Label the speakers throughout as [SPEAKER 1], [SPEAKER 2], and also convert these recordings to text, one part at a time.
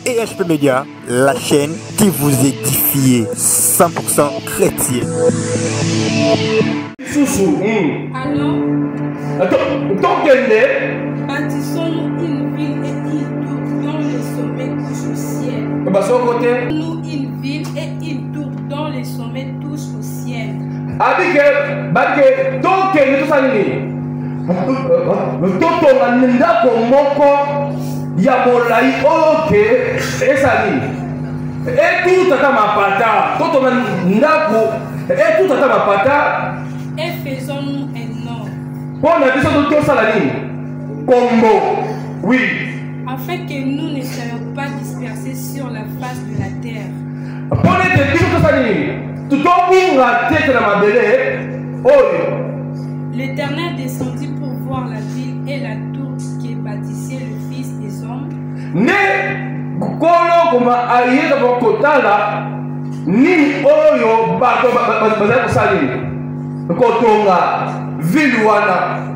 [SPEAKER 1] EHP Média, la chaîne qui vous édifie, 100% chrétien.
[SPEAKER 2] Alors, bâtissons-nous une ville et une tour dont les sommets touchent au ciel. Nous une ville et une tour dont les sommets touchent au ciel. Et faisons-nous un nom.
[SPEAKER 3] Oui.
[SPEAKER 2] Afin que nous ne soyons pas dispersés sur la face de la terre. L'Éternel descendit pour voir la ville et la tour qui bâtissait le Fils des hommes.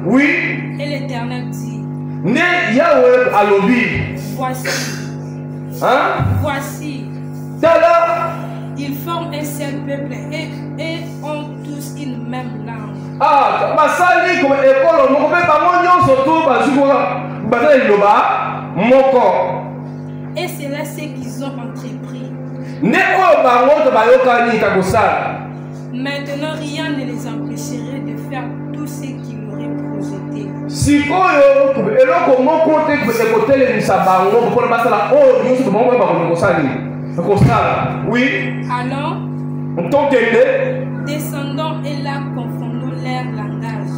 [SPEAKER 3] Oui.
[SPEAKER 2] Et l'Éternel dit, voici, voici, ils forment un seul peuple et ont tous une même langue. Et c'est là ce qu'ils ont entrepris. Maintenant, rien ne les empêcherait de faire tout ce qu'ils auraient projeté.
[SPEAKER 3] Oui.
[SPEAKER 2] Alors, descendons et là confondons leur langage.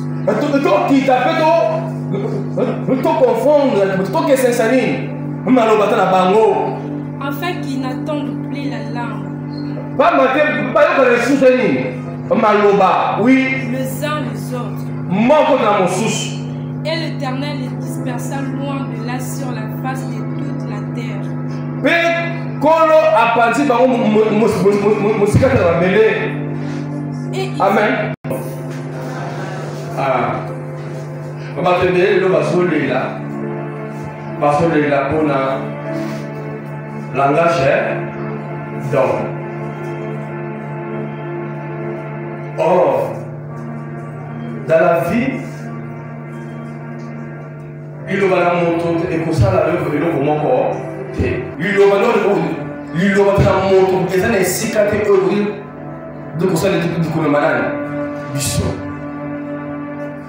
[SPEAKER 2] Afin qu'ils n'attendent plus la langue.
[SPEAKER 3] Oui.
[SPEAKER 2] Les uns les autres. Et l'Éternel les dispersa loin de là sur la face de toute la terre. Et
[SPEAKER 3] amen. Langage d'homme. Or, dans la vie, il y a un moto et pour ça, la œuvre est comme encore. Il y a un moto et ça n'est si qu'à œuvre de pour ça, du coup, le malade.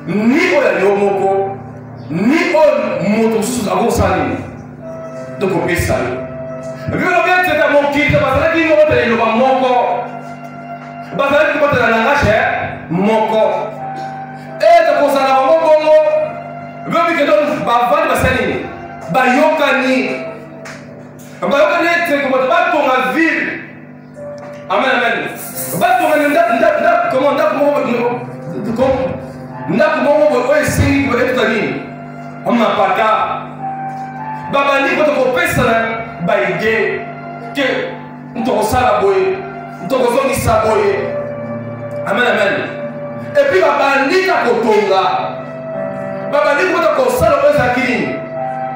[SPEAKER 3] Ni au moko, ni au moto sous la grosse année. Donc, on peut ça. Je vais bien te dire mon kit, parce que je vais te dire mon corps. Parce que je vais te dire mon corps. Et de quoi ça va mon bongo? Je veux que tu vas faire Bayokani, c'est comme tu vas ton ville. Amen, amen. Va ton comment on n'a pas qu'à. Babani, quand on peut ça, baïgé, que nous t'en salaboye, nous t'en saboye. Amen, amen. Et puis, babani, la kotonga. Babani, quand on salaboye, ça qui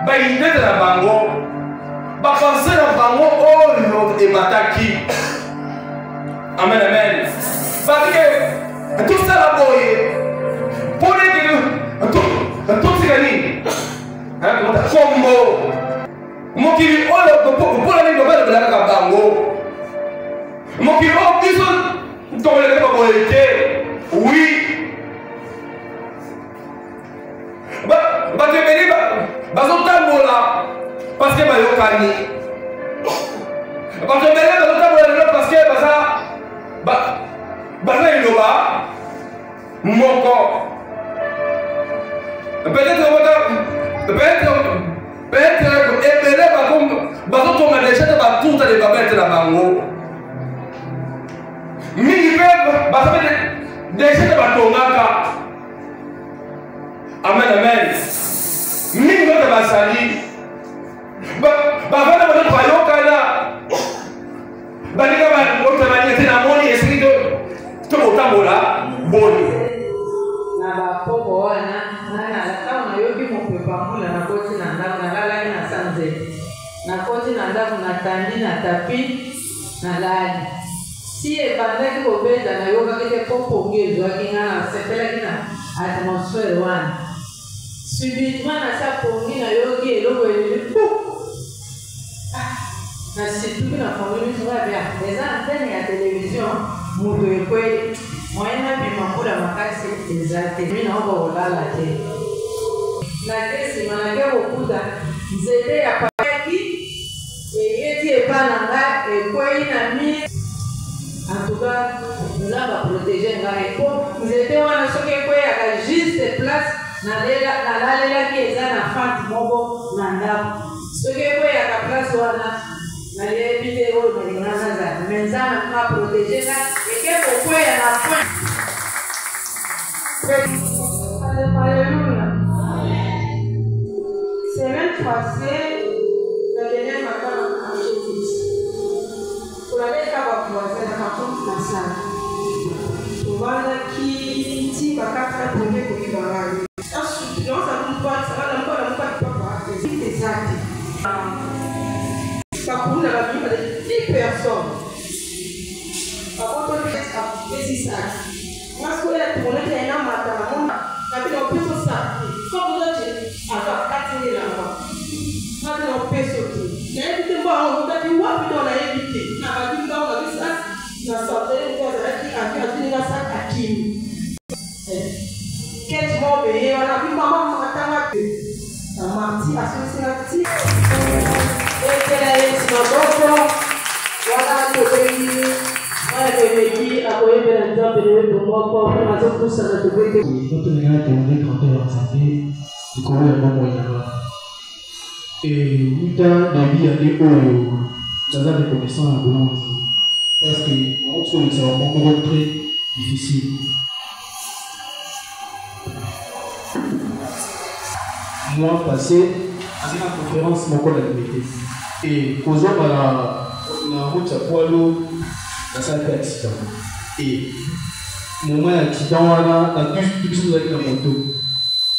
[SPEAKER 3] baïgé de la bango. Babanse la bango, oh, l'autre et mataki. Amen, amen. Babani, tout ça la boye. Pour les deux, tout ce gagné. Combo. Mokiri olo pour la ligne de la bango. Mokiri oh bison dans le boyete. Oui. Ba te beni ba zotambola parce que ba yokani. Ba te beni ba zotambola parce que ba iloba moko. Peut-être bazotonga déjà te batuta de babete na bango mingi pe basabe déjà te batongaka. Amen, amen. Mingi te basali bavana bato bayokana balinga baota banyete na moni esiki to botambola boni
[SPEAKER 4] na bapoko wana na na yoki mopepa mula na koti na ndako na lalaki na sanze. Na koti na ndako na tandi na tapi na lali. Si ebandaki kobenda na yokaki te popongi ezwaki nga na sepelaki na atmosphère wana. Subitement na sa pongi na yoki eloko eleli na situki na famille soka bia eza antenne ya télévision moto ekweli moyena bima mbula makasi eza te mina oba kolala te nake nsima nake kokuta nzete ya paki eyeti epa na nga ekwei na mie antuka nzamba protege ngai po nzete wana soki ekweyaka juste place nalalelaki eza na fante moko na ndako soki ekweyaka place wana nayebi te oyo nalingana zala me nzambe nga protege nga eke kokweya na point. Alléluia. Semaine passée, la dernière matin, on a fait pour aller faire la voisine, la maison de la salle. Voilà qui dit que la première pour qu'il va aller. Ensuite, ça ne va pas, c'est des actes. Ça coule la vie de 10 personnes. Par contre, on fait 6 sacs. Moi, ce que j'ai tourné, c'est un matin. On peut se sac. Quand vous êtes à 4 000 là-bas, on peut sauter. Il y a un petit peu, on va dire, ouais, puis on a évité. On a dit, on a dit ça. On a sorti, on a dit, sac à Kim. Qu'est-ce qu'on va payer? On a vu maman, on a dit, on a dit, associatif. Et c'est la legislation. Voilà,
[SPEAKER 5] et des connaissances à Boulogne. Parce que c'est un moment très difficile. Moi, passé à une conférence, mon collègue était. Et causant la route à Poilo, dans sa accident. Et mon moment d'accident, on a tous choses avec la moto.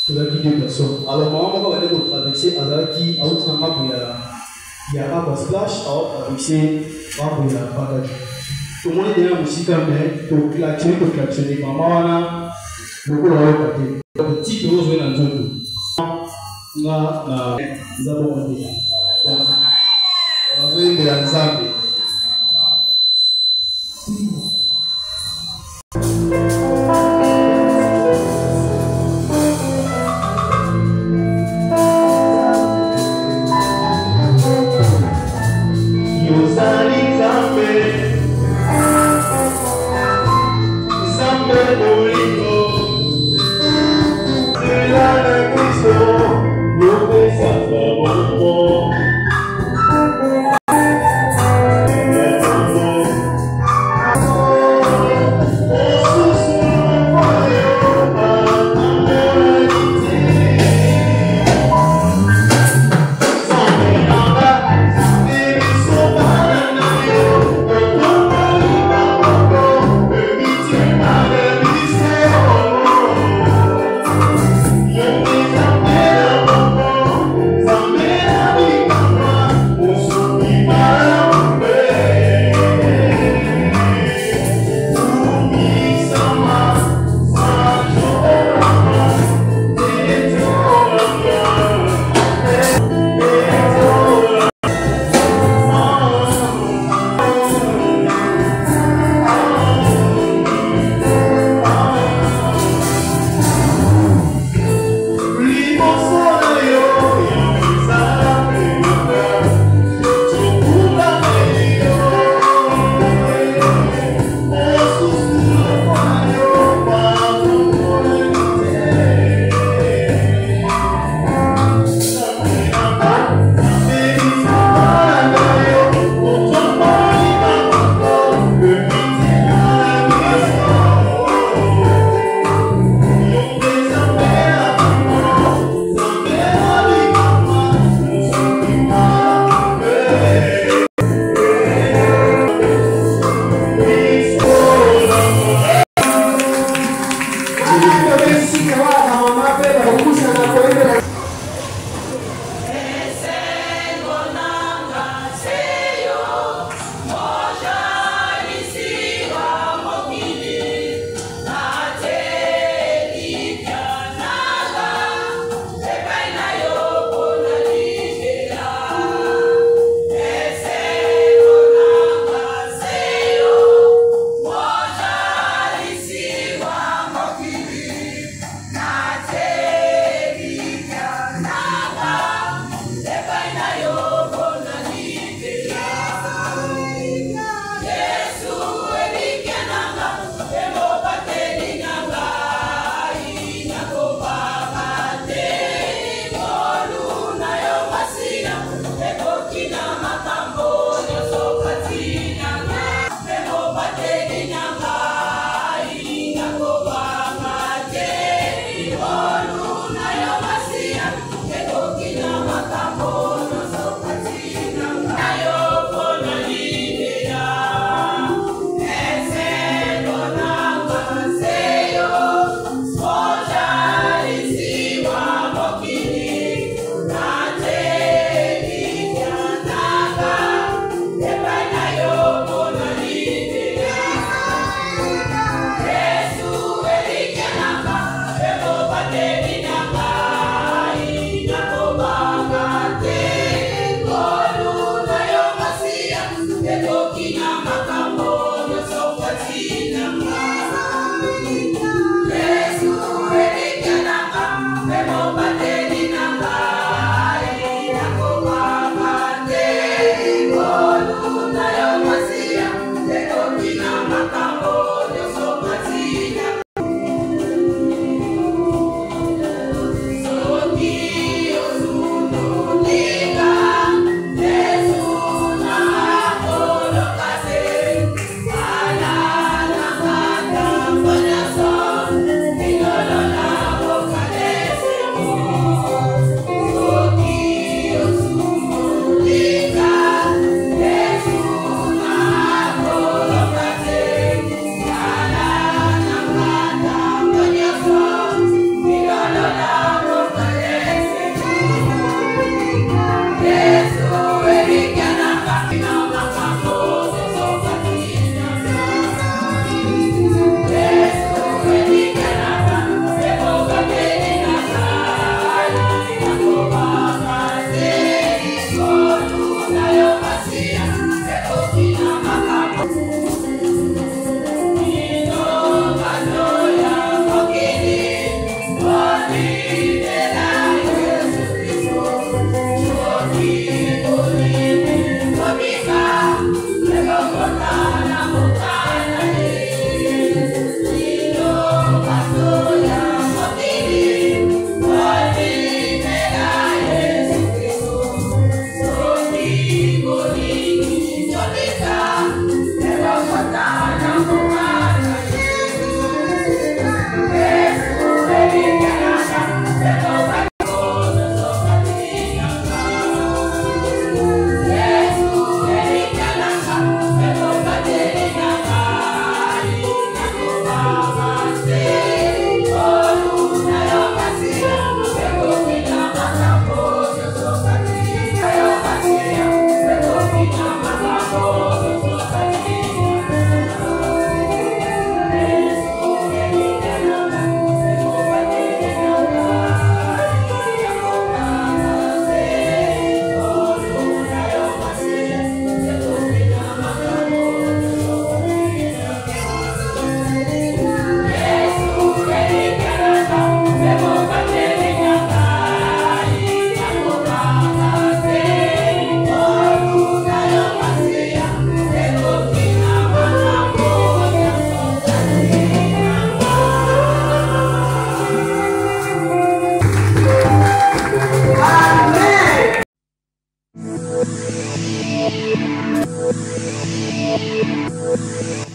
[SPEAKER 5] Tout a deux personnes. Alors, maman va aller pour traverser à la qui a autre map il y a un splash, à traverser il y a un bagage. Tout le monde est derrière aussi quand même, pour klaxonner, maman a beaucoup de côté. Le petit rose est dans le zone. Là, nous avons dit. On a vu de la Zambie.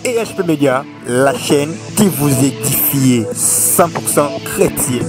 [SPEAKER 1] EHP Média, la chaîne qui vous édifie 100% chrétien.